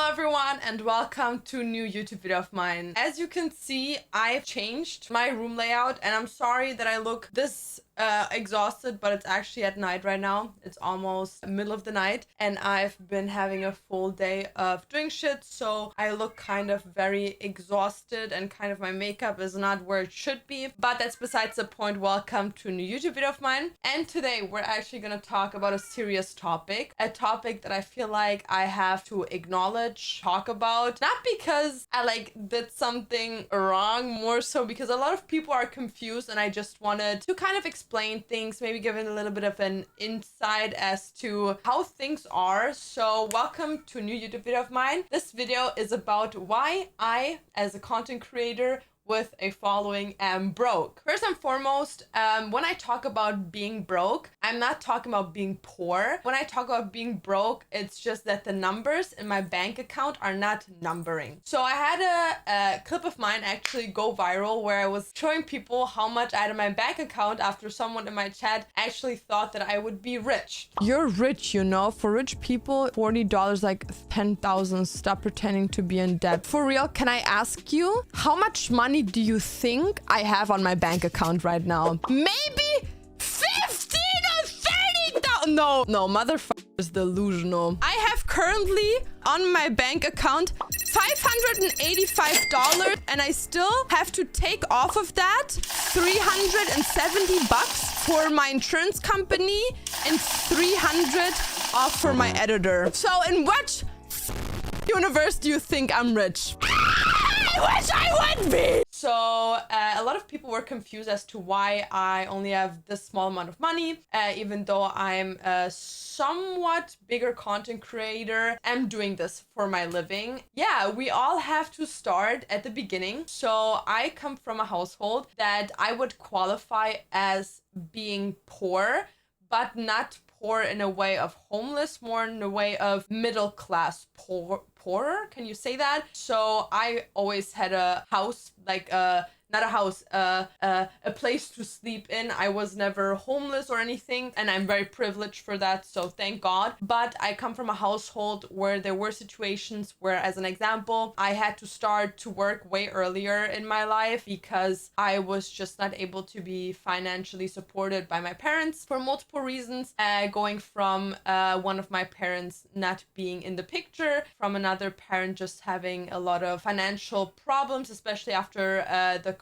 Hello everyone and welcome to a new YouTube video of mine. As you can see, I've changed my room layout and I'm sorry that I look this exhausted, but it's actually at night right now. It's almost middle of the night and I've been having a full day of doing shit, so I look kind of very exhausted and kind of my makeup is not where it should be, but that's besides the point. Welcome to a new YouTube video of mine, and today we're actually gonna talk about a serious topic, a topic that I feel like I have to acknowledge, talk about, not because I did something wrong, more so because a lot of people are confused and I just wanted to kind of explain things, maybe giving a little bit of an insight as to how things are. So welcome to a new YouTube video of mine. This video is about why I, as a content creator with a following, am broke. First and foremost, when I talk about being broke, I'm not talking about being poor. When I talk about being broke, it's just that the numbers in my bank account are not numbering. So I had a clip of mine actually go viral where I was showing people how much I had in my bank account after someone in my chat actually thought that I would be rich. You're rich, you know. For rich people, $40 like 10,000. Stop pretending to be in debt. For real, can I ask you, how much money do you think I have on my bank account right now? Maybe 15 or 30,000. No, motherfucker is delusional. I have currently on my bank account $585 and I still have to take off of that $370 for my insurance company and 300 off for my editor. So in what universe do you think I'm rich? I wish I would be! So a lot of people were confused as to why I only have this small amount of money, even though I'm a somewhat bigger content creator. I'm doing this for my living. Yeah, we all have to start at the beginning. So I come from a household that I would qualify as being poor, but not poor in a way of homeless, more in a way of middle class poorer. Can you say that? So I always had a house, like not a house, a place to sleep in. I was never homeless or anything, and I'm very privileged for that, so thank God. But I come from a household where there were situations where, as an example, I had to start to work way earlier in my life because I was just not able to be financially supported by my parents for multiple reasons, going from one of my parents not being in the picture, from another parent just having a lot of financial problems, especially after the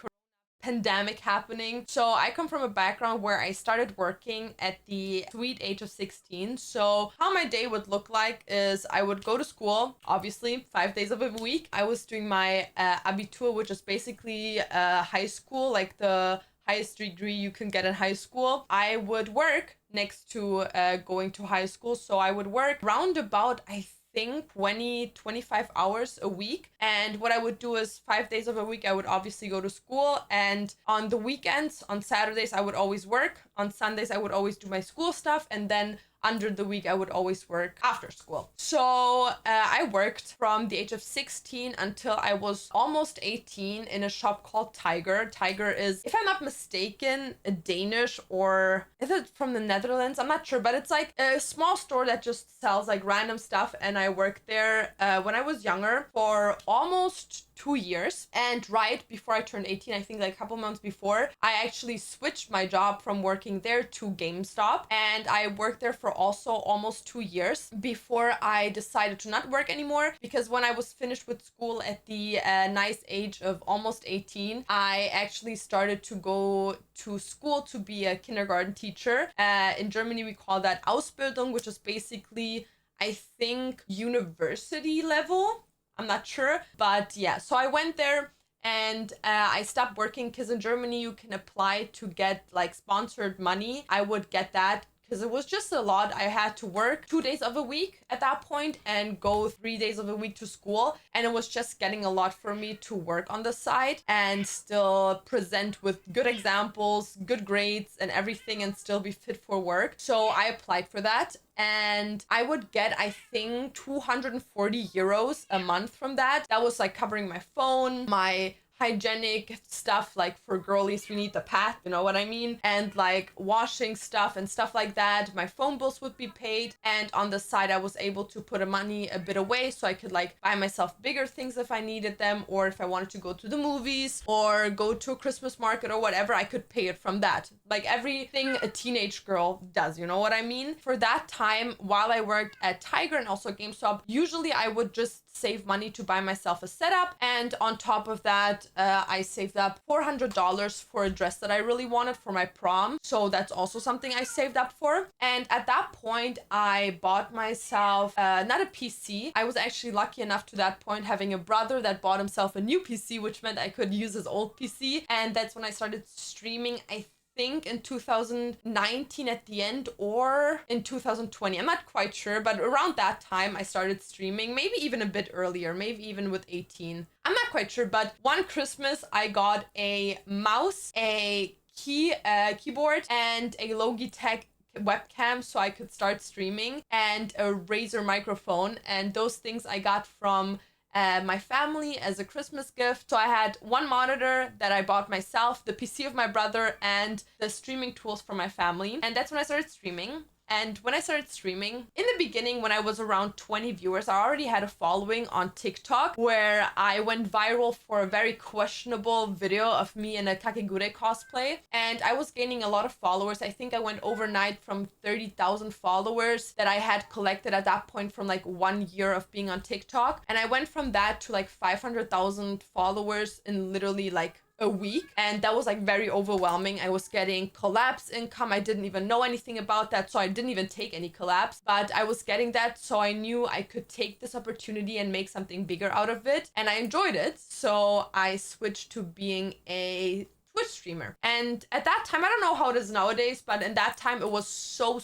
pandemic happening. So I come from a background where I started working at the sweet age of 16. So how my day would look like is I would go to school, obviously 5 days of a week. I was doing my Abitur, which is basically high school, like the highest degree you can get in high school. I would work next to going to high school. So I would work round about, I think 25 hours a week, and what I would do is 5 days of a week I would obviously go to school, and on the weekends, on Saturdays, I would always work. On Sundays I would always do my school stuff, and then under the week I would always work after school. So I worked from the age of 16 until I was almost 18 in a shop called Tiger. Tiger is, if I'm not mistaken, a Danish, or is it from the Netherlands? I'm not sure, but it's like a small store that just sells like random stuff, and I worked there when I was younger for almost 2 years. And right before I turned 18, I think like a couple months before, I actually switched my job from working there to GameStop, and I worked there for also almost 2 years before I decided to not work anymore, because when I was finished with school at the nice age of almost 18, I actually started to go to school to be a kindergarten teacher. In Germany we call that Ausbildung, which is basically, I think, university level. I'm not sure, but yeah, so I went there and I stopped working because in Germany you can apply to get like sponsored money. I would get that because it was just a lot. I had to work 2 days of a week at that point and go 3 days of a week to school, and it was just getting a lot for me to work on the side and still present with good examples, good grades and everything, and still be fit for work. So I applied for that, and I would get, I think, 240 euros a month from that. That was like covering my phone, my hygienic stuff, like for girlies, we need the pad, you know what I mean? And like washing stuff and stuff like that. My phone bills would be paid. And on the side, I was able to put money a bit away so I could like buy myself bigger things if I needed them, or if I wanted to go to the movies or go to a Christmas market or whatever, I could pay it from that. Like everything a teenage girl does, you know what I mean? For that time, while I worked at Tiger and also GameStop, usually I would just save money to buy myself a setup. And on top of that, I saved up $400 for a dress that I really wanted for my prom. So that's also something I saved up for. And at that point, I bought myself not a PC. I was actually lucky enough to that point having a brother that bought himself a new PC, which meant I could use his old PC. And that's when I started streaming, I think in 2019 at the end, or in 2020. I'm not quite sure, but around that time I started streaming, maybe even a bit earlier, maybe even with 18. I'm not quite sure, but one Christmas I got a mouse, a keyboard, and a Logitech webcam so I could start streaming, and a Razer microphone. And those things I got from my family as a Christmas gift. So I had one monitor that I bought myself, the PC of my brother, and the streaming tools from my family. And that's when I started streaming. And when I started streaming, in the beginning, when I was around 20 viewers, I already had a following on TikTok where I went viral for a very questionable video of me in a Kakegure cosplay. And I was gaining a lot of followers. I think I went overnight from 30,000 followers that I had collected at that point from like 1 year of being on TikTok. And I went from that to like 500,000 followers in literally like a week, and that was like very overwhelming. I was getting collabs income. I didn't even know anything about that, so I didn't even take any collabs, but I was getting that, so I knew I could take this opportunity and make something bigger out of it, and I enjoyed it. So I switched to being a Twitch streamer. And at that time, I don't know how it is nowadays, but in that time it was so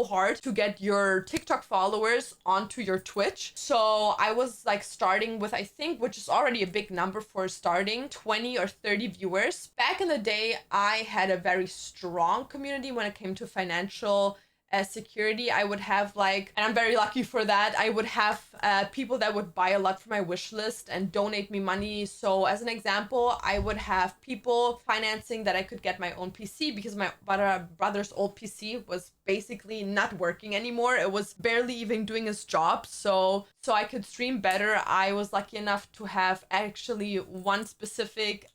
hard to get your TikTok followers onto your Twitch. So I was like starting with, I think, which is already a big number for starting, 20 or 30 viewers. Back in the day, I had a very strong community when it came to financial security. I would have like, and I'm very lucky for that, I would have people that would buy a lot from my wish list and donate me money. So as an example, I would have people financing that I could get my own PC, because my brother's old PC was basically not working anymore. It was barely even doing its job. So I could stream better. I was lucky enough to have actually one specific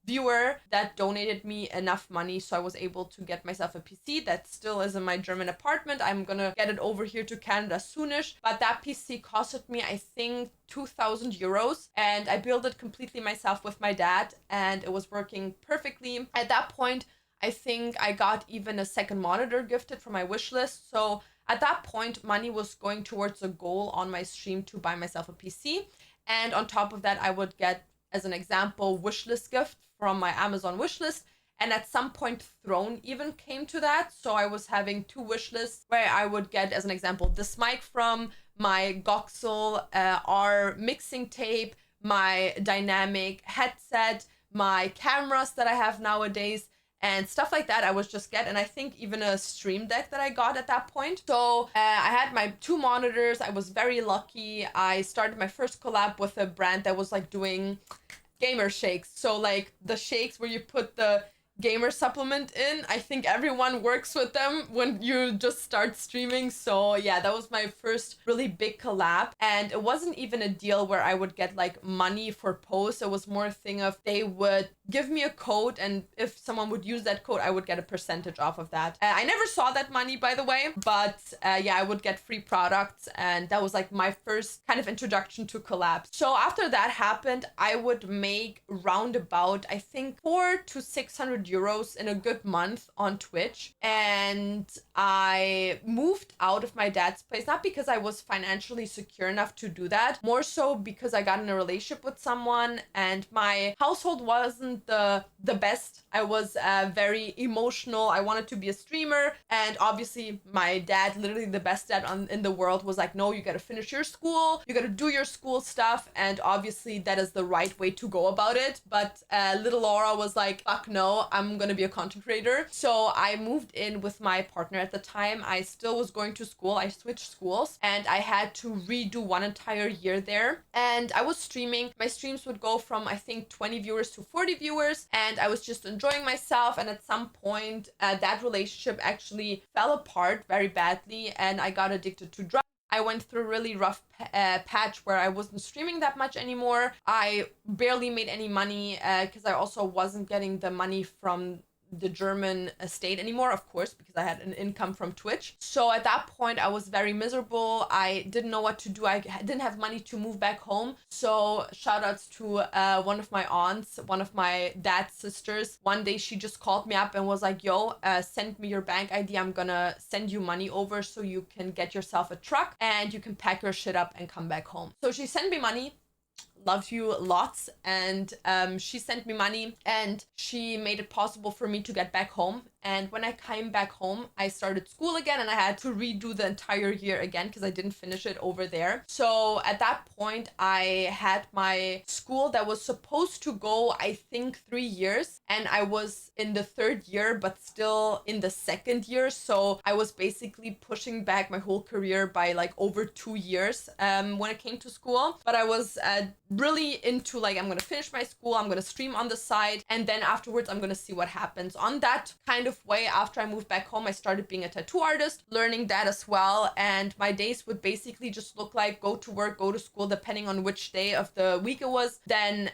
viewer that donated me enough money, so I was able to get myself a PC that still is in my German apartment. I'm gonna get it over here to Canada soonish, but that PC costed me, I think, 2,000 euros, and I built it completely myself with my dad, and it was working perfectly. At that point, I think I got even a second monitor gifted from my wish list. So at that point, money was going towards a goal on my stream to buy myself a PC. And on top of that, I would get, as an example, wishlist gift from my Amazon wishlist. And at some point, Throne even came to that. So I was having two wish lists where I would get, as an example, this mic from my Goxel R mixing tape, my dynamic headset, my cameras that I have nowadays, and stuff like that. I was just get, and I think even a stream deck that I got at that point. So I had my two monitors. I was very lucky. I started my first collab with a brand that was like doing gamer shakes. So like the shakes where you put the gamer supplement in. I think everyone works with them when you just start streaming. So yeah, that was my first really big collab. And it wasn't even a deal where I would get like money for posts. It was more a thing of they would give me a code, and if someone would use that code, I would get a percentage off of that. I never saw that money, by the way, but yeah, I would get free products, and that was like my first kind of introduction to collabs. So after that happened, I would make roundabout, I think, 400 to 600 euros in a good month on Twitch. And I moved out of my dad's place, not because I was financially secure enough to do that, more so because I got in a relationship with someone, and my household wasn't the best. I was very emotional. I wanted to be a streamer, and obviously my dad, literally the best dad in the world, was like, no, you gotta finish your school, you gotta do your school stuff, and obviously that is the right way to go about it. But little Laura was like, fuck no, I'm gonna be a content creator. So I moved in with my partner at the time. I still was going to school. I switched schools and I had to redo one entire year there. And I was streaming. My streams would go from, I think, 20 viewers to 40 viewers. And I was just enjoying myself. And at some point, that relationship actually fell apart very badly. And I got addicted to drugs. I went through a really rough patch where I wasn't streaming that much anymore. I barely made any money because I also wasn't getting the money from the German state anymore, of course, because I had an income from Twitch. So at that point, I was very miserable. I didn't know what to do. I didn't have money to move back home. So shout outs to one of my aunts, one of my dad's sisters. One day she just called me up and was like, yo, send me your bank ID. I'm gonna send you money over so you can get yourself a truck and you can pack your shit up and come back home. So she sent me money. Love you lots. And she sent me money and she made it possible for me to get back home. And when I came back home, I started school again and I had to redo the entire year again because I didn't finish it over there. So at that point, I had my school that was supposed to go, I think, 3 years. And I was in the 3rd year, but still in the 2nd year. So I was basically pushing back my whole career by like over 2 years when it came to school. But I was really into like, I'm going to finish my school, I'm going to stream on the side. And then afterwards, I'm going to see what happens. On that kind of way, after I moved back home, I started being a tattoo artist, learning that as well. And my days would basically just look like go to work, go to school, depending on which day of the week it was. Then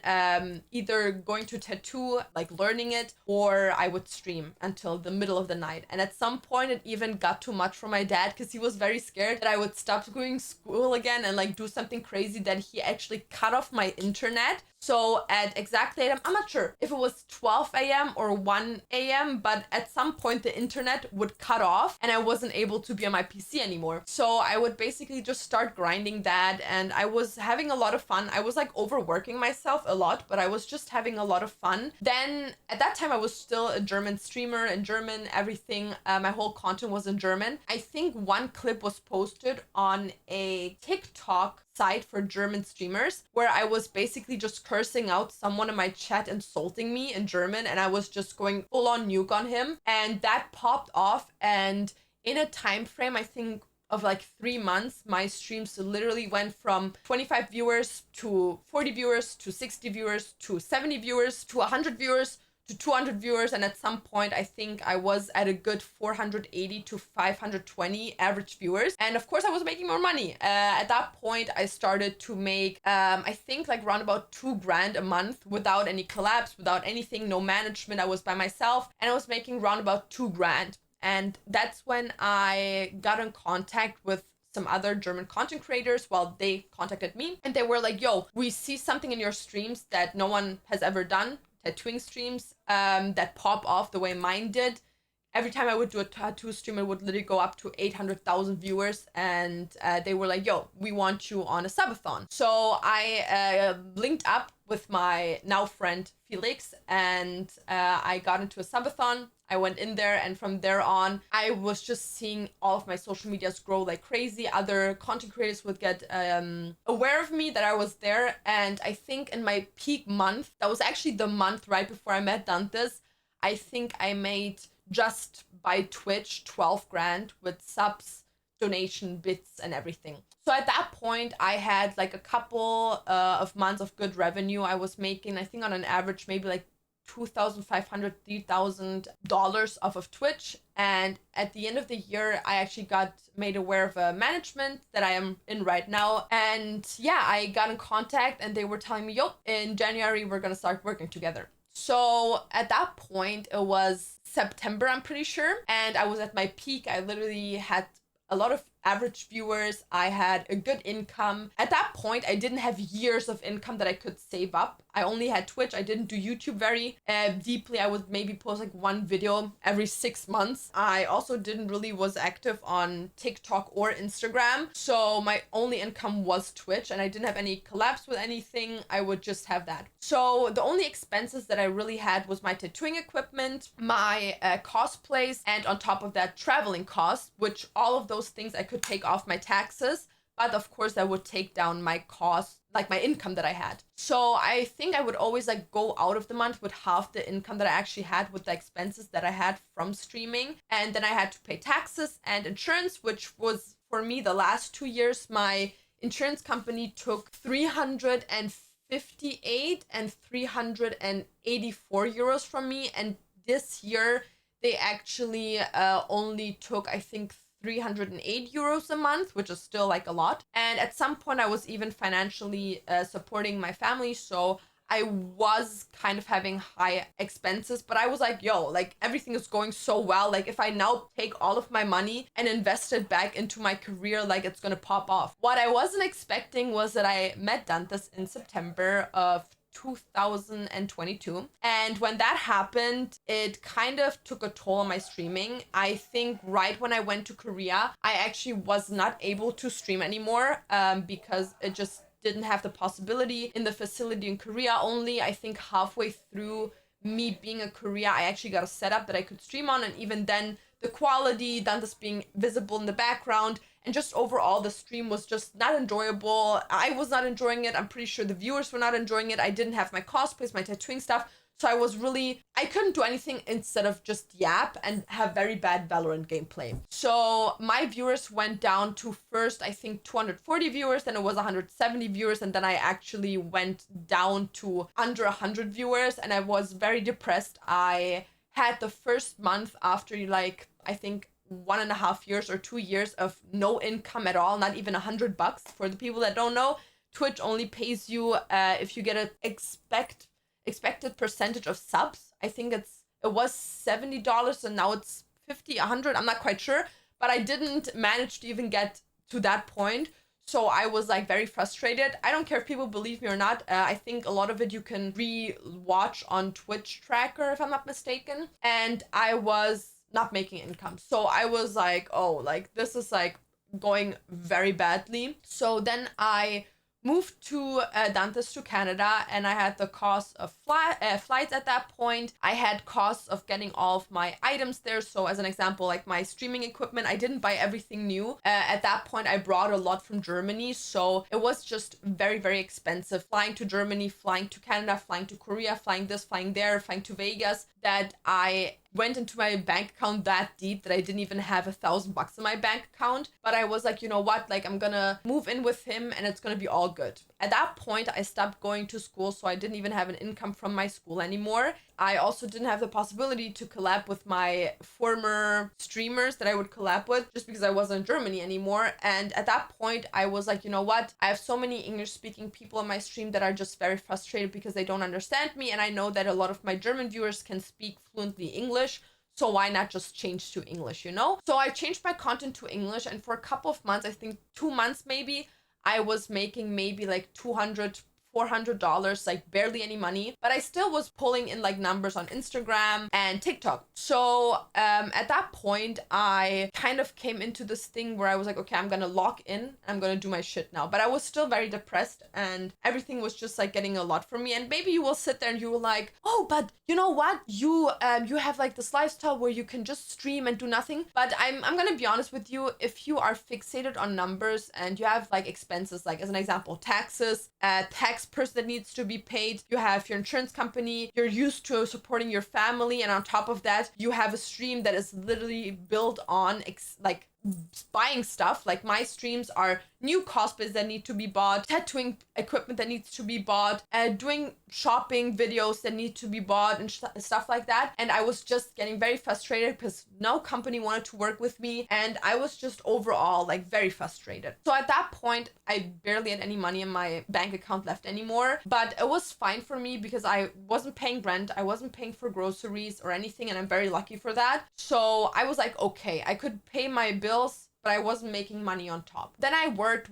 either going to tattoo, like learning it, or I would stream until the middle of the night. And at some point, it even got too much for my dad because he was very scared that I would stop going to school again and like do something crazy, that he actually cut off my internet. So at exactly, I'm not sure if it was 12 a.m. or 1 a.m., but at some point the internet would cut off and I wasn't able to be on my PC anymore. So I would basically just start grinding that and I was having a lot of fun. I was like overworking myself a lot, but I was just having a lot of fun. Then at that time I was still a German streamer in German, everything. My whole content was in German. I think one clip was posted on a TikTok site for German streamers where I was basically just cursing out someone in my chat insulting me in German and I was just going full on nuke on him, and that popped off. And in a time frame, I think of like 3 months, my streams literally went from 25 viewers to 40 viewers to 60 viewers to 70 viewers to 100 viewers to 200 viewers. And at some point, I think I was at a good 480 to 520 average viewers. And of course, I was making more money. At that point, I started to make, I think like around about 2 grand a month without any collabs, without anything, no management. I was by myself and I was making around about 2 grand. And that's when I got in contact with some other German content creators. Well, they contacted me and they were like, yo, we see something in your streams that no one has ever done. Tattooing streams that pop off the way mine did. Every time I would do a tattoo stream, it would literally go up to 800,000 viewers. And they were like, yo, we want you on a subathon. So I linked up with my now friend Felix and I got into a subathon. I went in there and from there on, I was just seeing all of my social medias grow like crazy. Other content creators would get aware of me that I was there. And I think in my peak month, that was actually the month right before I met Dantes, I think I made just by Twitch 12 grand with subs, donation, bits and everything. So at that point, I had like a couple of months of good revenue. I was making, I think on an average, maybe like $2,500, $3,000 off of Twitch. And at the end of the year, I actually got made aware of a management that I am in right now. And yeah, I got in contact and they were telling me, yo, in January, we're going to start working together. So at that point, it was September, I'm pretty sure. And I was at my peak. I literally had a lot of average viewers. I had a good income. At that point, I didn't have years of income that I could save up. I only had Twitch. I didn't do YouTube very deeply. I would maybe post like 1 video every 6 months. I also didn't really was active on TikTok or Instagram. So my only income was Twitch and I didn't have any collabs with anything. I would just have that. So the only expenses that I really had was my tattooing equipment, my cosplays, and on top of that, traveling costs, which all of those things I could take off my taxes. but of course that would take down my cost, like my income that I had. So I think I would always like go out of the month with half the income that I actually had with the expenses that I had from streaming. And then I had to pay taxes and insurance, which was for me the last 2 years. My insurance company took 358 and 384 euros from me. And this year they actually only took, I think, 308 euros a month, which is still like a lot. And at some point, I was even financially supporting my family. So I was kind of having high expenses, but I was like, yo, like everything is going so well. Like if I now take all of my money and invest it back into my career, like it's going to pop off. What I wasn't expecting was that I met Dantes in September of 2022. And when that happened, it kind of took a toll on my streaming. I think right when I went to Korea, I actually was not able to stream anymore because it just didn't have the possibility in the facility in Korea. Only I think halfway through me being in Korea, I actually got a setup that I could stream on. And even then, the quality, Dantes being visible in the background, and just overall the stream was just not enjoyable. I was not enjoying it. I'm pretty sure the viewers were not enjoying it. I didn't have my cosplays, my tattooing stuff. So I couldn't do anything instead of just yap and have very bad Valorant gameplay. So my viewers went down to first, I think 240 viewers, then it was 170 viewers, and then I actually went down to under 100 viewers, and I was very depressed. I had the first month after like, I think 1.5 years or 2 years of no income at all, not even $100. For the people that don't know, Twitch only pays you if you get an expected percentage of subs. I think it was $70 and now it's 50, 100. I'm not quite sure, but I didn't manage to even get to that point. So I was like very frustrated. I don't care if people believe me or not. I think a lot of it you can re-watch on Twitch Tracker, if I'm not mistaken. And I was not making income. So I was like, oh, like this is like going very badly. So then I moved to Dantes to Canada, and I had the cost of flights at that point. I had costs of getting all of my items there. So as an example, like my streaming equipment, I didn't buy everything new. At that point, I brought a lot from Germany. So it was just very, very expensive. Flying to Germany, flying to Canada, flying to Korea, flying this, flying there, flying to Vegas, that I went into my bank account that deep that I didn't even have $1,000 in my bank account. But I was like, you know what, like I'm gonna move in with him and it's gonna be all good. At that point, I stopped going to school, so I didn't even have an income from my school anymore. I also didn't have the possibility to collab with my former streamers that I would collab with just because I wasn't in Germany anymore. And at that point, I was like, you know what? I have so many English-speaking people on my stream that are just very frustrated because they don't understand me. And I know that a lot of my German viewers can speak fluently English. So why not just change to English, you know? So I changed my content to English, and for a couple of months, I think 2 months maybe, I was making maybe like $200, $400, like barely any money, but I still was pulling in like numbers on Instagram and TikTok. So at that point, I kind of came into this thing where I was like, okay, I'm gonna log in, I'm gonna do my shit now. But I was still very depressed, and everything was just like getting a lot for me. And maybe you will sit there and you will like, oh, but you know what? You have like this lifestyle where you can just stream and do nothing. But I'm gonna be honest with you, if you are fixated on numbers and you have like expenses, like as an example, taxes, tax person that needs to be paid, you have your insurance company, you're used to supporting your family, and on top of that, you have a stream that is literally built on like buying stuff. Like my streams are new cosplays that need to be bought, tattooing equipment that needs to be bought, doing shopping videos that need to be bought and stuff like that. And I was just getting very frustrated because no company wanted to work with me, and I was just overall like very frustrated. So at that point, I barely had any money in my bank account left anymore, but it was fine for me because I wasn't paying rent, I wasn't paying for groceries or anything, and I'm very lucky for that. So I was like, okay, I could pay my bills, but I wasn't making money on top. Then I worked,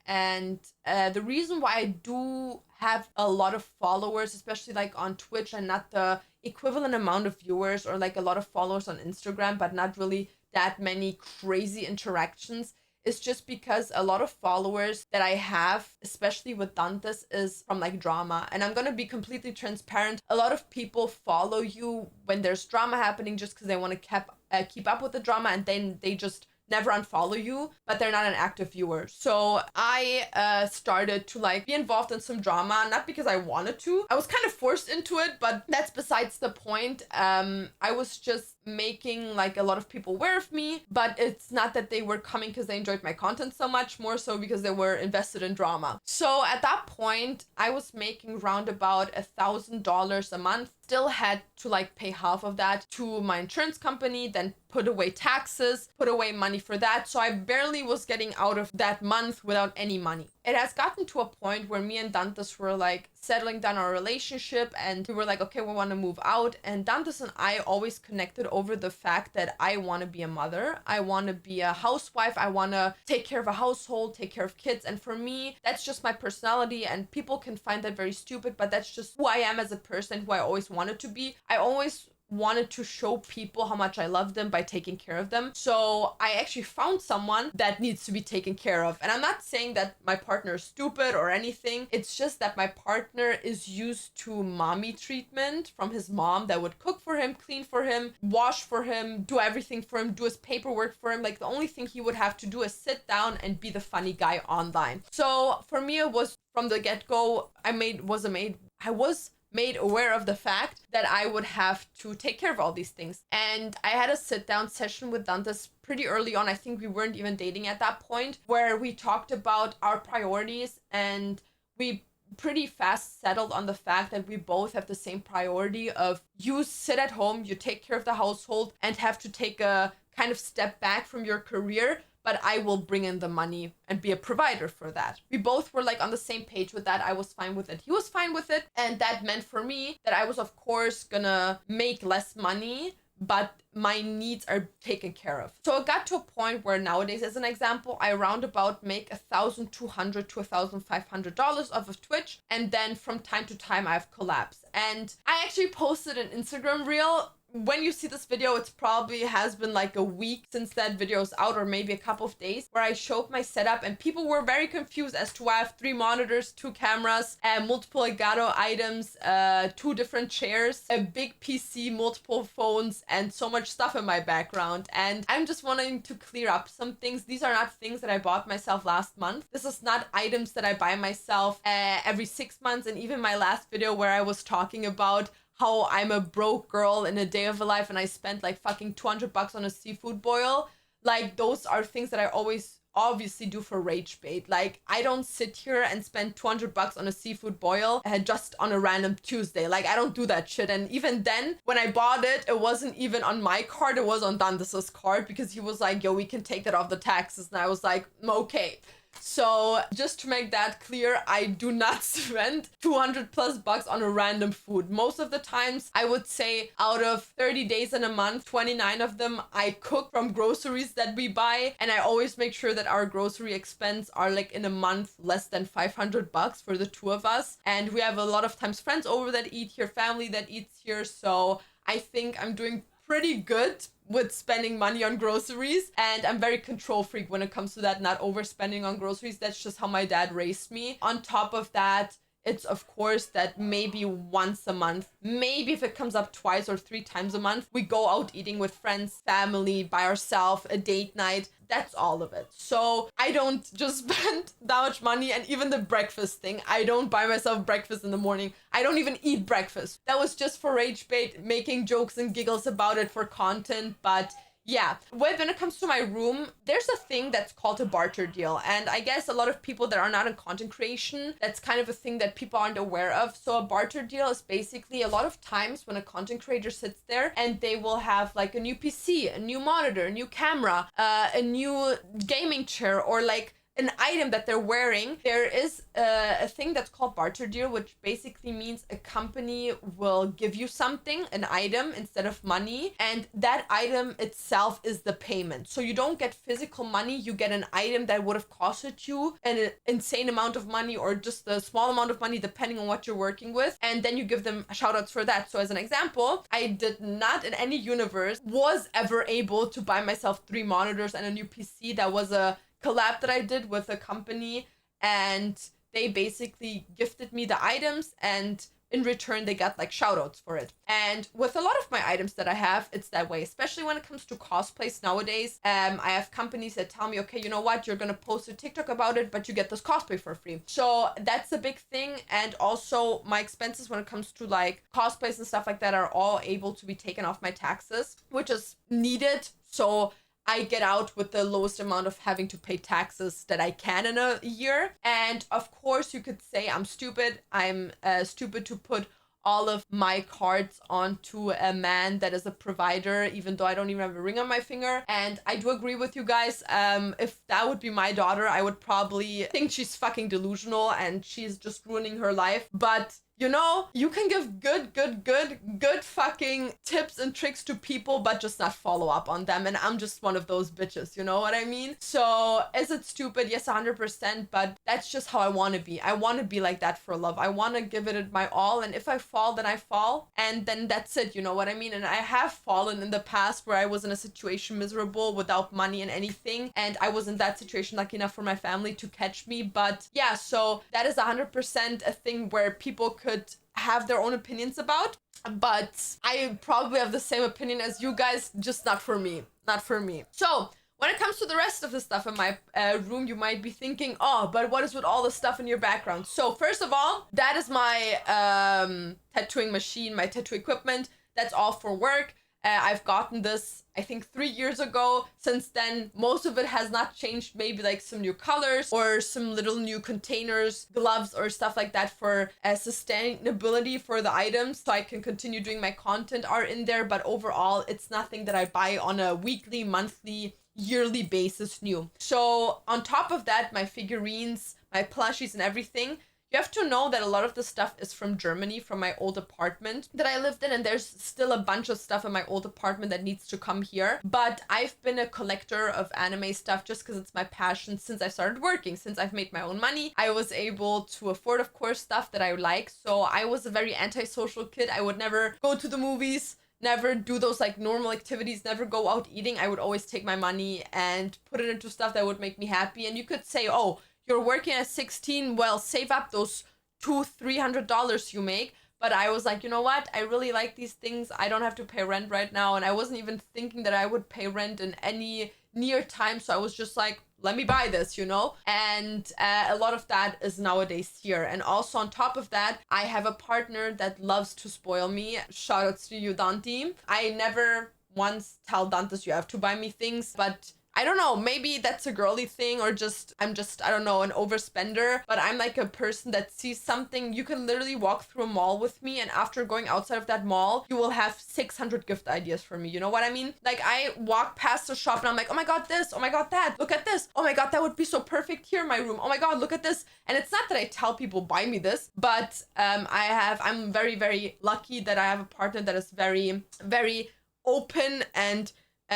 and the reason why I do have a lot of followers, especially like on Twitch, and not the equivalent amount of viewers, or like a lot of followers on Instagram, but not really that many crazy interactions, is just because a lot of followers that I have, especially with Dantes, is from like drama. And I'm gonna be completely transparent. A lot of people follow you when there's drama happening just because they want to keep up with the drama, and then they just never unfollow you, but they're not an active viewer. So I started to like be involved in some drama, not because I wanted to. I was kind of forced into it, but that's besides the point. I was just making like a lot of people aware of me, but it's not that they were coming because they enjoyed my content so much, more so because they were invested in drama. So at that point, I was making round about $1,000 a month. Still had to like pay half of that to my insurance company, then put away taxes, put away money for that. So I barely was getting out of that month without any money. It has gotten to a point where me and Dantes were like settling down our relationship, and we were like, okay, we want to move out. And Dantes and I always connected over the fact that I want to be a mother. I want to be a housewife. I want to take care of a household, take care of kids. And for me, that's just my personality, and people can find that very stupid, but that's just who I am as a person, who I always wanted to be. I always wanted to show people how much I love them by taking care of them. So I actually found someone that needs to be taken care of. And I'm not saying that my partner is stupid or anything. It's just that my partner is used to mommy treatment from his mom that would cook for him, clean for him, wash for him, do everything for him, do his paperwork for him. Like the only thing he would have to do is sit down and be the funny guy online. So for me, it was from the get-go, I was made aware of the fact that I would have to take care of all these things. And I had a sit down session with Dantes pretty early on. I think we weren't even dating at that point, where we talked about our priorities, and we pretty fast settled on the fact that we both have the same priority of you sit at home, you take care of the household, and have to take a kind of step back from your career, but I will bring in the money and be a provider for that. We both were like on the same page with that. I was fine with it. He was fine with it. And that meant for me that I was of course gonna make less money, but my needs are taken care of. So it got to a point where nowadays, as an example, I roundabout make $1,200 to $1,500 off of Twitch. And then from time to time I have collabs. And I actually posted an Instagram reel. When you see this video, it's probably has been like a week since that video is out, or maybe a couple of days, where I showed my setup, and people were very confused as to why I have 3 monitors, 2 cameras, and multiple Elgato items, 2 different chairs, a big PC, multiple phones, and so much stuff in my background. And I'm just wanting to clear up some things. These are not things that I bought myself last month. This is not items that I buy myself every 6 months. And even my last video where I was talking about how I'm a broke girl in a day of a life and I spent like fucking $200 on a seafood boil. Like those are things that I always obviously do for rage bait. Like I don't sit here and spend $200 on a seafood boil just on a random Tuesday. Like I don't do that shit. And even then, when I bought it, it wasn't even on my card. It was on Dantes' card, because he was like, yo, we can take that off the taxes. And I was like, okay. So just to make that clear, I do not spend 200 plus bucks on a random food. Most of the times, I would say out of 30 days in a month, 29 of them I cook from groceries that we buy. And I always make sure that our grocery expense are like in a month less than 500 bucks for the 2 of us. And we have a lot of times friends over that eat here, family that eats here. So I think I'm doing pretty good with spending money on groceries, and I'm very control freak when it comes to that, not overspending on groceries. That's just how my dad raised me. On top of that, it's of course that maybe once a month, maybe if it comes up twice or 3 times a month, we go out eating with friends, family, by ourselves, a date night. That's all of it. So I don't just spend that much money. And even the breakfast thing, I don't buy myself breakfast in the morning. I don't even eat breakfast. That was just for rage bait, making jokes and giggles about it for content. But yeah, when it comes to my room, there's a thing that's called a barter deal. And I guess a lot of people that are not in content creation, that's kind of a thing that people aren't aware of. So a barter deal is basically a lot of times when a content creator sits there and they will have like a new PC, a new monitor, a new camera, a new gaming chair, or like an item that they're wearing, there is a thing that's called barter deal, which basically means a company will give you something, an item, instead of money, and that item itself is the payment. So you don't get physical money, you get an item that would have costed you an insane amount of money, or just a small amount of money depending on what you're working with, and then you give them shout outs for that. So as an example, I did not in any universe was ever able to buy myself 3 monitors and a new PC. That was a collab that I did with a company, and they basically gifted me the items, and in return they got like shout outs for it. And with a lot of my items that I have, it's that way, especially when it comes to cosplays nowadays. I have companies that tell me, okay, you know what, you're gonna post a TikTok about it, but you get this cosplay for free. So that's a big thing. And also my expenses when it comes to like cosplays and stuff like that are all able to be taken off my taxes, which is needed. So I get out with the lowest amount of having to pay taxes that I can in a year. And of course, you could say I'm stupid. I'm stupid to put all of my cards onto a man that is a provider, even though I don't even have a ring on my finger. And I do agree with you guys. If that would be my daughter, I would probably think she's fucking delusional and she's just ruining her life. But you know, you can give good fucking tips and tricks to people, but just not follow up on them. And I'm just one of those bitches, you know what I mean? So is it stupid? Yes, 100%, but that's just how I want to be. I want to be like that for love. I want to give it my all. And if I fall, then I fall. And then that's it, you know what I mean? And I have fallen in the past where I was in a situation miserable without money and anything. And I was in that situation lucky enough for my family to catch me. But yeah, so that is 100% a thing where people could have their own opinions about, but I probably have the same opinion as you guys, just not for me. So when it comes to the rest of the stuff in my room, you might be thinking, oh, but what is with all the stuff in your background? So first of all, that is my tattooing machine, my tattoo equipment. That's all for work. I've gotten this, I think 3 years ago. Since then, most of it has not changed. Maybe like some new colors or some little new containers, gloves or stuff like that for sustainability for the items, so I can continue doing my content are in there. But overall, it's nothing that I buy on a weekly, monthly, yearly basis new. So on top of that, my figurines, my plushies and everything, you have to know that a lot of the stuff is from Germany, from my old apartment that I lived in, and there's still a bunch of stuff in my old apartment that needs to come here. But I've been a collector of anime stuff just because it's my passion since I started working. Since I've made my own money, I was able to afford, of course, stuff that I like. So I was a very antisocial kid. I would never go to the movies, never do those like normal activities, never go out eating. I would always take my money and put it into stuff that would make me happy. And you could say, oh, you're working at 16, well, save up those $200-300 you make. But I was like, you know what? I really like these things. I don't have to pay rent right now. And I wasn't even thinking that I would pay rent in any near time. So I was just like, let me buy this, you know? And a lot of that is nowadays here. And also on top of that, I have a partner that loves to spoil me. Shout outs to you, Dante. I never once tell Dantes you have to buy me things, but I don't know, maybe that's a girly thing, or I'm just, I don't know, an overspender. But I'm like a person that sees something. You can literally walk through a mall with me, and after going outside of that mall, you will have 600 gift ideas for me. You know what I mean? Like, I walk past the shop and I'm like, oh my God, this, oh my God, that, look at this. Oh my God, that would be so perfect here in my room. Oh my God, look at this. And it's not that I tell people buy me this, but I'm very, very lucky that I have a partner that is very, very open and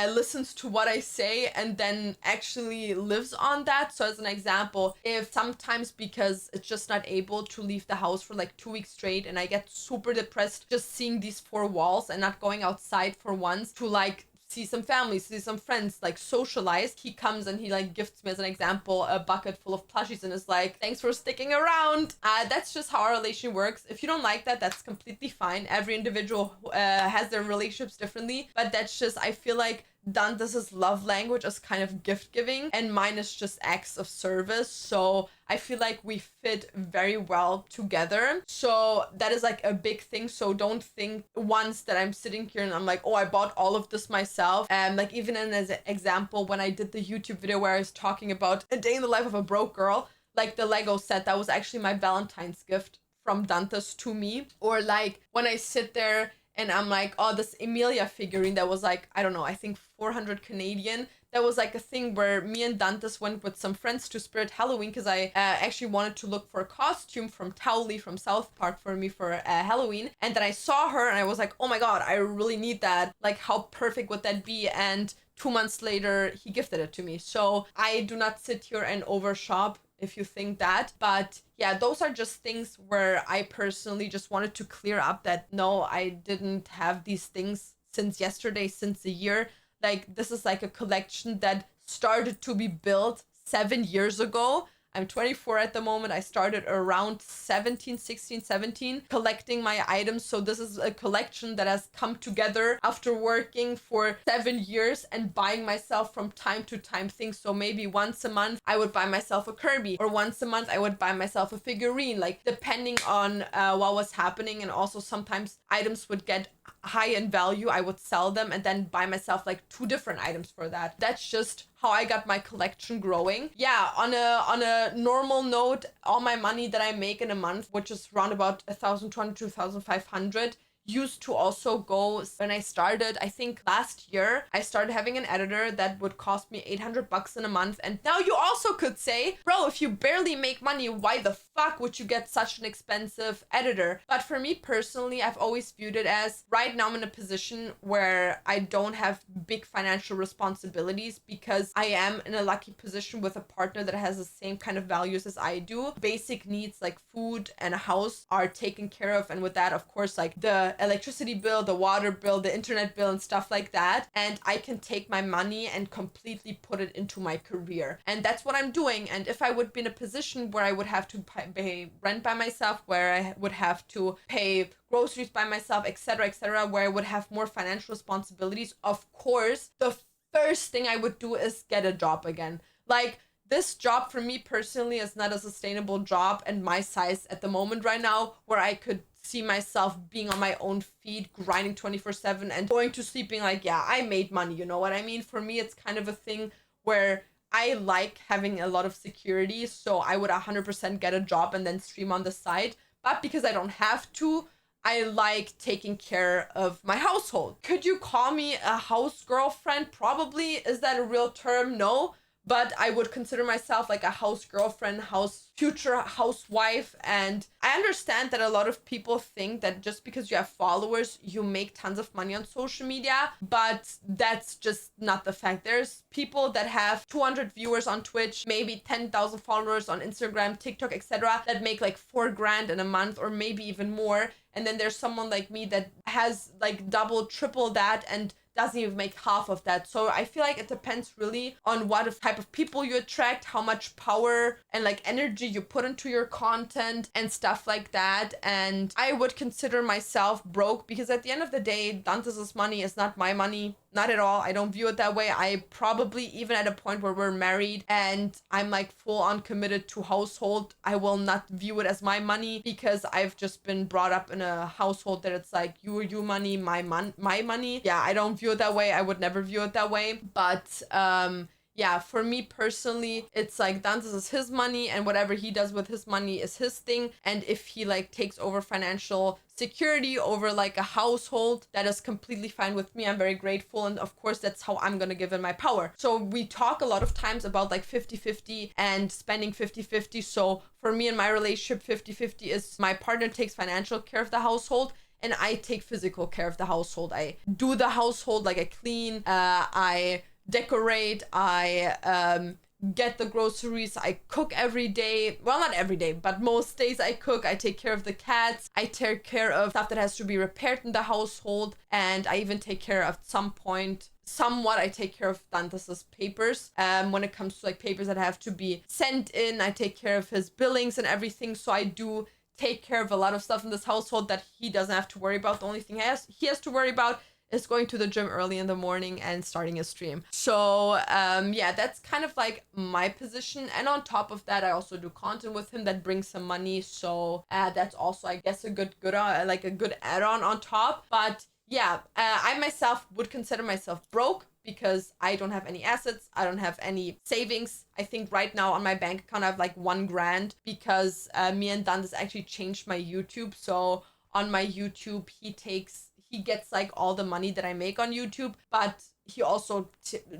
listens to what I say and then actually lives on that. So as an example, if sometimes because it's just not able to leave the house for like 2 weeks straight and I get super depressed just seeing these four walls and not going outside for once to like see some family, see some friends, like socialize, he comes and he like gifts me, as an example, a bucket full of plushies and is like, thanks for sticking around. That's just how our relation works. If you don't like that, that's completely fine. Every individual has their relationships differently, but that's just, I feel like Dante's love language is kind of gift giving and mine is just acts of service. So I feel like we fit very well together. So that is like a big thing. So don't think once that I'm sitting here and I'm like, oh, I bought all of this myself. Like even as an example, when I did the YouTube video where I was talking about a day in the life of a broke girl, like the Lego set, that was actually my Valentine's gift from Dante's to me. Or like when I sit there and I'm like, oh, this Emilia figurine that was like, I don't know, I think 400 Canadian. That was like a thing where me and Dantes went with some friends to Spirit Halloween because I actually wanted to look for a costume from Towley from South Park for me for Halloween. And then I saw her and I was like, oh my God, I really need that. Like, how perfect would that be? And 2 months later, he gifted it to me. So I do not sit here and overshop if you think that. But yeah, those are just things where I personally just wanted to clear up that no, I didn't have these things since yesterday, since a year. Like, this is like a collection that started to be built 7 years ago. I'm 24 at the moment. I started around 17, 16, 17 collecting my items. So this is a collection that has come together after working for 7 years and buying myself from time to time things. So maybe once a month I would buy myself a Kirby, or once a month I would buy myself a figurine, like depending on what was happening. And also sometimes items would get high in value, I would sell them and then buy myself like 2 different items for that. That's just how I got my collection growing. Yeah, on a normal note, all my money that I make in a month, which is around about 1,200 to 1,500, used to also go when I started. I think last year I started having an editor that would cost me 800 bucks in a month. And now you also could say, bro, if you barely make money, why the fuck would you get such an expensive editor? But for me personally, I've always viewed it as, right now I'm in a position where I don't have big financial responsibilities because I am in a lucky position with a partner that has the same kind of values as I do. Basic needs like food and a house are taken care of, and with that, of course, like the electricity bill, the water bill, the internet bill, and stuff like that. And I can take my money and completely put it into my career. And that's what I'm doing. And if I would be in a position where I would have to pay rent by myself, where I would have to pay groceries by myself, etc., where I would have more financial responsibilities, of course, the first thing I would do is get a job again. Like, this job for me personally is not a sustainable job and my size at the moment right now, where I could see myself being on my own feet, grinding 24/7 and going to sleep being like, yeah, I made money, you know what I mean? For me, it's kind of a thing where I like having a lot of security, so I would 100% get a job and then stream on the side. But because I don't have to, I like taking care of my household. Could you call me a house girlfriend? Probably. Is that a real term? No. But I would consider myself like a house girlfriend, future housewife. And I understand that a lot of people think that just because you have followers, you make tons of money on social media, but that's just not the fact. There's people that have 200 viewers on Twitch, maybe 10,000 followers on Instagram, TikTok, etc., that make like 4 grand in a month, or maybe even more. And then there's someone like me that has like double, triple that and doesn't even make half of that. So I feel like it depends really on what type of people you attract, how much power and like energy you put into your content and stuff like that. And I would consider myself broke because at the end of the day, Dante's money is not my money. Not at all. I don't view it that way. I probably, even at a point where we're married and I'm like full on committed to household, I will not view it as my money because I've just been brought up in a household that it's like your money, my money. Yeah, I don't view it that way. I would never view it that way. But yeah, for me personally, it's like Dante's is his money and whatever he does with his money is his thing. And if he like takes over financial security over like a household, that is completely fine with me. I'm very grateful. And of course, that's how I'm going to give him my power. So we talk a lot of times about like 50-50 and spending 50-50. So for me in my relationship, 50-50 is my partner takes financial care of the household and I take physical care of the household. I do the household, like I clean, I decorate, I get the groceries, I cook every day. Well, not every day, but most days I cook. I take care of the cats, I take care of stuff that has to be repaired in the household, and I even take care of somewhat I take care of Dante's papers. When it comes to like papers that have to be sent in, I take care of his billings and everything. So I do take care of a lot of stuff in this household that he doesn't have to worry about. The only thing he has to worry about is going to the gym early in the morning and starting a stream. So yeah, that's kind of like my position. And on top of that, I also do content with him that brings some money. So that's also, I guess, a good add-on on top. But yeah, I myself would consider myself broke because I don't have any assets. I don't have any savings. I think right now on my bank account, I have like 1 grand because me and Dantes actually changed my YouTube. So on my YouTube, he gets like all the money that I make on YouTube, but he also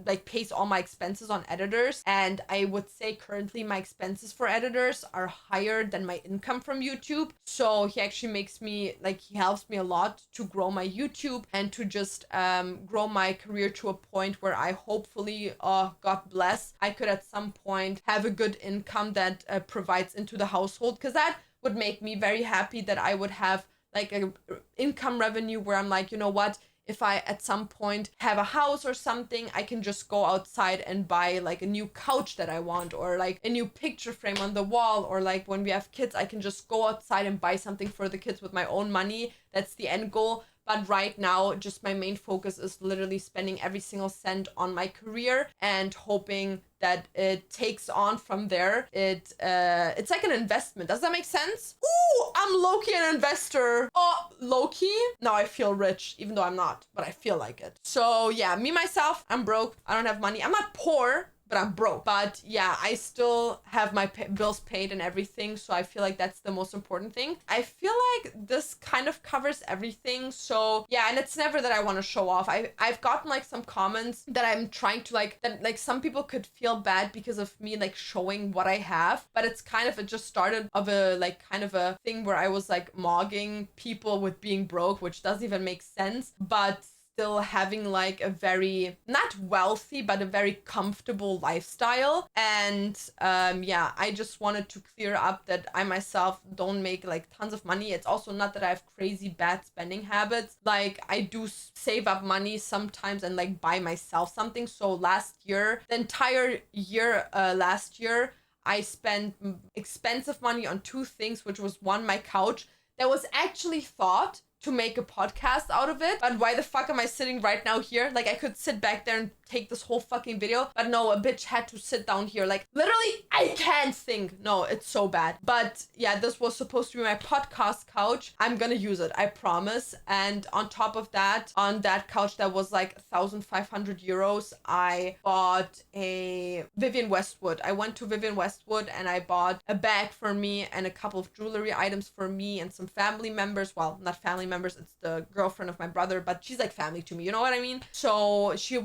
like pays all my expenses on editors. And I would say currently my expenses for editors are higher than my income from YouTube. So he actually he helps me a lot to grow my YouTube and to just grow my career to a point where I hopefully, God bless, I could at some point have a good income that provides into the household, because that would make me very happy, that I would have like a income revenue where I'm like, you know what, if I at some point have a house or something, I can just go outside and buy like a new couch that I want, or like a new picture frame on the wall, or like when we have kids, I can just go outside and buy something for the kids with my own money. That's the end goal. But right now, just my main focus is literally spending every single cent on my career and hoping that it takes on from there. It's like an investment. Does that make sense? Ooh, I'm low-key an investor. Oh, low-key? Now I feel rich, even though I'm not, but I feel like it. So yeah, me, myself, I'm broke. I don't have money. I'm not poor, but I'm broke. But yeah, I still have my bills paid and everything. So I feel like that's the most important thing. I feel like this kind of covers everything. So yeah, and it's never that I want to show off. I've gotten like some comments that I'm trying to like, that like some people could feel bad because of me like showing what I have. But it's kind of, it just started of a like kind of a thing where I was like mogging people with being broke, which doesn't even make sense. But still having like a very, not wealthy, but a very comfortable lifestyle. And yeah, I just wanted to clear up that I myself don't make like tons of money. It's also not that I have crazy bad spending habits. Like I do save up money sometimes and like buy myself something. So last year, the entire year last year, I spent expensive money on two things, which was one, my couch that was actually thought to make a podcast out of it. But why the fuck am I sitting right now here? Like I could sit back there and take this whole fucking video, but no, a bitch had to sit down here. Like literally, I can't think. No, it's so bad. But yeah, this was supposed to be my podcast couch. I'm gonna use it, I promise. And on top of that, on that couch that was like 1,500 euros, I bought a Vivienne Westwood. I went to Vivienne Westwood and I bought a bag for me and a couple of jewelry items for me and some family members. Well, not family members, it's the girlfriend of my brother, but she's like family to me, you know what I mean? So she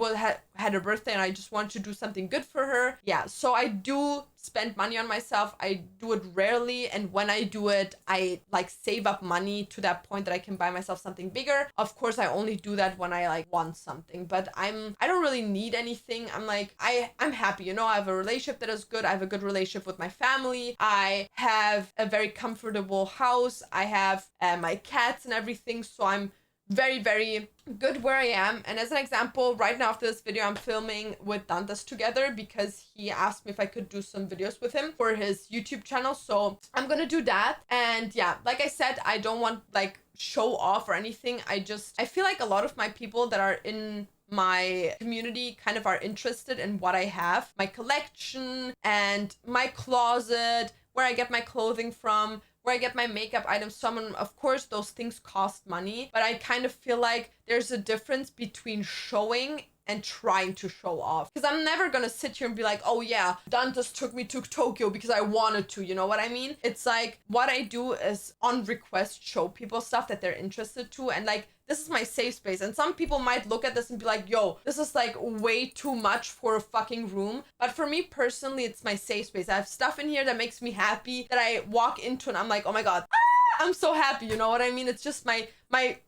had a birthday and I just wanted to do something good for her. Yeah, so I do spend money on myself. I do it rarely, and when I do it, I like save up money to that point that I can buy myself something bigger. Of course, I only do that when I like want something, but I don't really need anything. I'm like, I'm happy, you know. I have a relationship that is good. I have a good relationship with my family. I have a very comfortable house. I have my cats and everything, so I'm very, very good where I am. And as an example, right now after this video, I'm filming with Dantas together because he asked me if I could do some videos with him for his YouTube channel. So I'm gonna do that. And yeah, like I said, I don't want like show off or anything. I feel like a lot of my people that are in my community kind of are interested in what I have, my collection and my closet, where I get my clothing from, where I get my makeup items. Someone, of course, those things cost money, but I kind of feel like there's a difference between showing and trying to show off. Because I'm never gonna sit here and be like, oh yeah, Dantas took me to Tokyo because I wanted to, you know what I mean? It's like, what I do is on request show people stuff that they're interested to, and like, this is my safe space. And some people might look at this and be like, yo, this is like way too much for a fucking room. But for me personally, it's my safe space. I have stuff in here that makes me happy, that I walk into and I'm like, oh my God, I'm so happy, you know what I mean? It's just my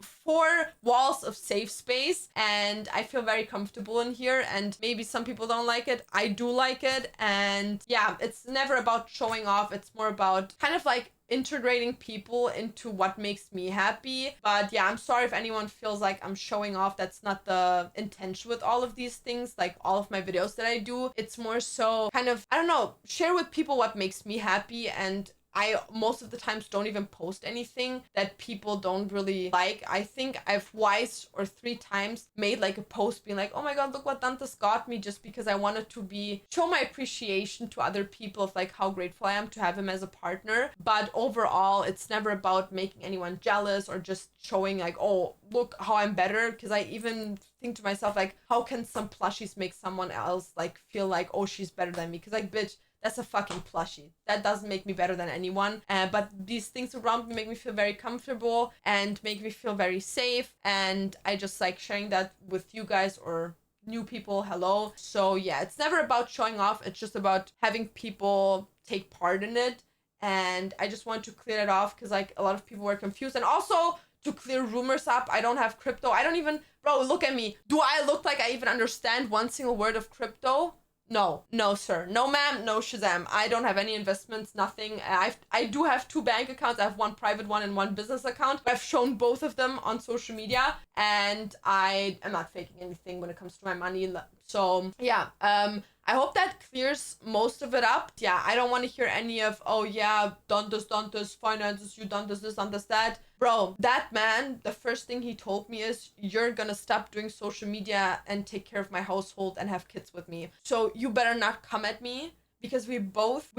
four walls of safe space, and I feel very comfortable in here. And maybe some people don't like it. I do like it. And yeah, it's never about showing off. It's more about kind of like integrating people into what makes me happy. But yeah, I'm sorry if anyone feels like I'm showing off. That's not the intention with all of these things, like all of my videos that I do. It's more so kind of, I don't know, share with people what makes me happy. And I most of the times don't even post anything that people don't really like. I think I've twice or three times made like a post being like, oh my God, look what Dantas got me, just because I wanted to show my appreciation to other people of like how grateful I am to have him as a partner. But overall, it's never about making anyone jealous or just showing like, oh, look how I'm better. Because I even think to myself, like, how can some plushies make someone else like feel like, oh, she's better than me? Because like, bitch, that's a fucking plushie. That doesn't make me better than anyone. But these things around me make me feel very comfortable and make me feel very safe. And I just like sharing that with you guys or new people. Hello. So yeah, it's never about showing off. It's just about having people take part in it. And I just want to clear that off because like a lot of people were confused. And also to clear rumors up, I don't have crypto. I don't even, bro, look at me. Do I look like I even understand one single word of crypto? No, sir. No, ma'am. No, Shazam. I don't have any investments, nothing. I do have two bank accounts. I have one private one and one business account. I've shown both of them on social media, and I am not faking anything when it comes to my money. So yeah, I hope that clears most of it up. Yeah, I don't want to hear any of, oh yeah, done this, finances, you done this, done that. Bro, that man, the first thing he told me is, you're gonna stop doing social media and take care of my household and have kids with me. So you better not come at me, because we both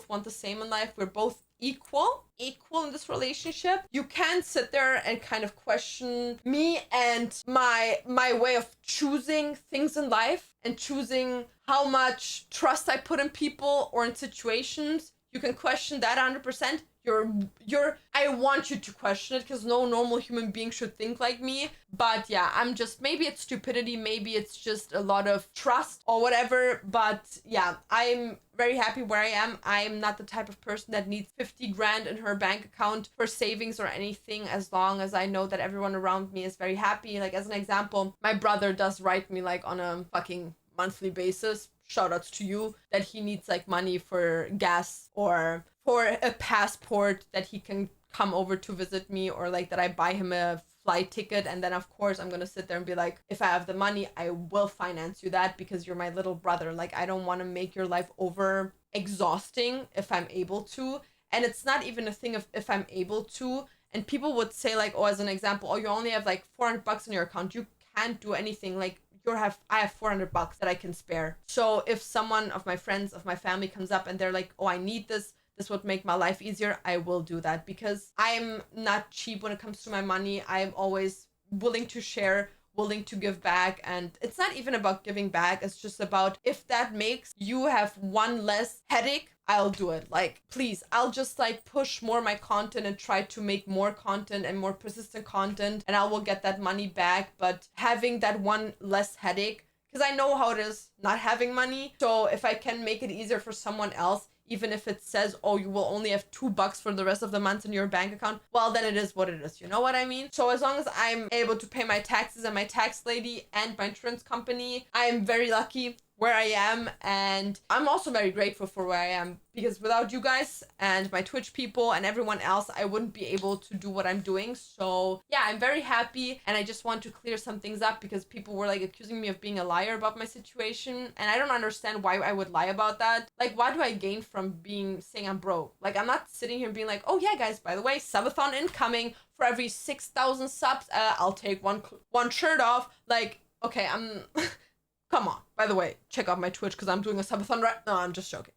want the same in life. We're both equal in this relationship. You can't sit there and kind of question me and my way of choosing things in life and choosing how much trust I put in people or in situations. You can question that 100%. I want you to question it, because no normal human being should think like me. But yeah, maybe it's stupidity, maybe it's just a lot of trust or whatever. But yeah, I'm very happy where I am. I'm not the type of person that needs 50 grand in her bank account for savings or anything, as long as I know that everyone around me is very happy. Like, as an example, my brother does write me like on a fucking monthly basis, shout outs to you, that he needs like money for gas or for a passport that he can come over to visit me, or like that I buy him a flight ticket. And then of course I'm gonna sit there and be like, if I have the money, I will finance you that, because you're my little brother. Like, I don't want to make your life over exhausting if I'm able to. And it's not even a thing of if I'm able to. And people would say like, oh, as an example, oh, you only have like 400 bucks in your account, you can't do anything. Like, I have 400 bucks that I can spare. So if someone of my friends, of my family comes up and they're like, oh, I need this would make my life easier, I will do that, because I'm not cheap when it comes to my money. I'm always willing to share, willing to give back. And it's not even about giving back, it's just about, if that makes you have one less headache, I'll do it. Like, please, I'll just like push more my content and try to make more content and more persistent content, and I will get that money back. But having that one less headache, because I know how it is not having money. So if I can make it easier for someone else, even if it says, oh, you will only have $2 for the rest of the month in your bank account, well, then it is what it is. You know what I mean? So as long as I'm able to pay my taxes and my tax lady and my insurance company, I am very lucky where I am. And I'm also very grateful for where I am, because without you guys and my Twitch people and everyone else, I wouldn't be able to do what I'm doing. So yeah, I'm very happy. And I just want to clear some things up, because people were like accusing me of being a liar about my situation. And I don't understand why I would lie about that. Like, what do I gain from saying I'm broke? Like, I'm not sitting here being like, oh yeah, guys, by the way, subathon incoming. For every 6,000 subs, I'll take one shirt off. Like, okay, I'm... Come on. By the way, check out my Twitch, because I'm doing a subathon right... No, I'm just joking.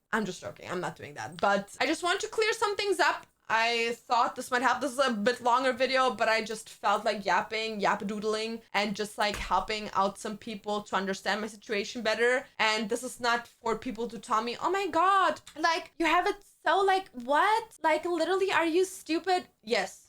I'm not doing that. But I just want to clear some things up. I thought this might help. This is a bit longer video, but I just felt like yapadoodling, and just like helping out some people to understand my situation better. And this is not for people to tell me, oh my god, like, you have it so, like, what? Like, literally, are you stupid? Yes.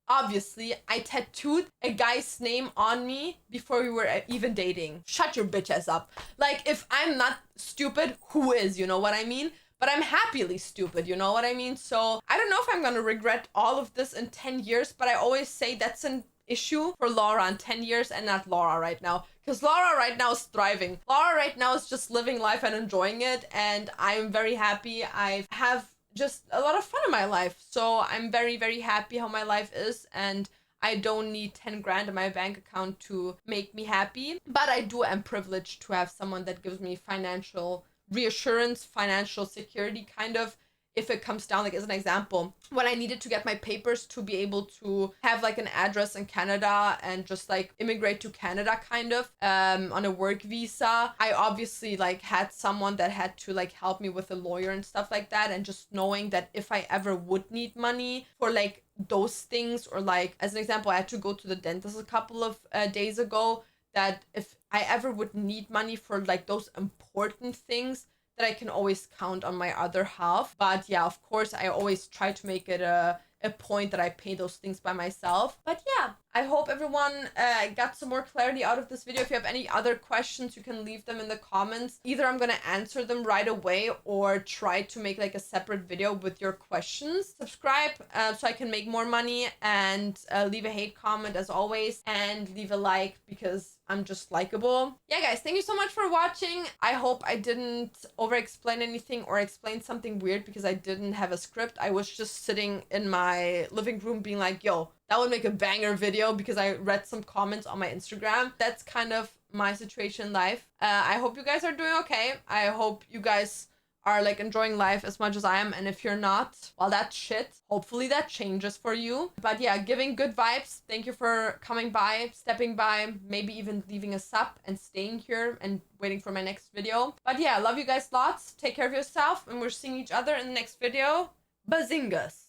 Obviously, I tattooed a guy's name on me before we were even dating. Shut your bitch ass up. Like, if I'm not stupid, who is? You know what I mean? But I'm happily stupid, you know what I mean? So I don't know if I'm gonna regret all of this in 10 years, but I always say that's an issue for Laura in 10 years and not Laura right now. Because Laura right now is thriving. Laura right now is just living life and enjoying it. And I'm very happy. I have just a lot of fun in my life. So I'm very, very happy how my life is, and I don't need 10 grand in my bank account to make me happy. But I am privileged to have someone that gives me financial reassurance, financial security, kind of, if it comes down, like, as an example, when I needed to get my papers to be able to have like an address in Canada and just like immigrate to Canada, kind of, on a work visa, I obviously like had someone that had to like help me with a lawyer and stuff like that. And just knowing that if I ever would need money for like those things, or like, as an example, I had to go to the dentist a couple of days ago, that if I ever would need money for like those important things, that I can always count on my other half. But yeah, of course, I always try to make it a a point that I pay those things by myself. But yeah, I hope everyone got some more clarity out of this video. If you have any other questions, you can leave them in the comments. Either I'm gonna answer them right away or try to make like a separate video with your questions. Subscribe so I can make more money, and leave a hate comment as always, and leave a like because I'm just likable. Yeah, guys, thank you so much for watching. I hope I didn't over explain anything or explain something weird because I didn't have a script. I was just sitting in my living room being like, yo, that would make a banger video because I read some comments on my Instagram. That's kind of my situation in life. I hope you guys are doing okay. I hope you guys are like enjoying life as much as I am, and if you're not, well, that's shit. Hopefully that changes for you. But yeah, giving good vibes. Thank you for coming by, stepping by, maybe even leaving a sub and staying here and waiting for my next video. But yeah, love you guys lots. Take care of yourself, and we're seeing each other in the next video. Bazingas.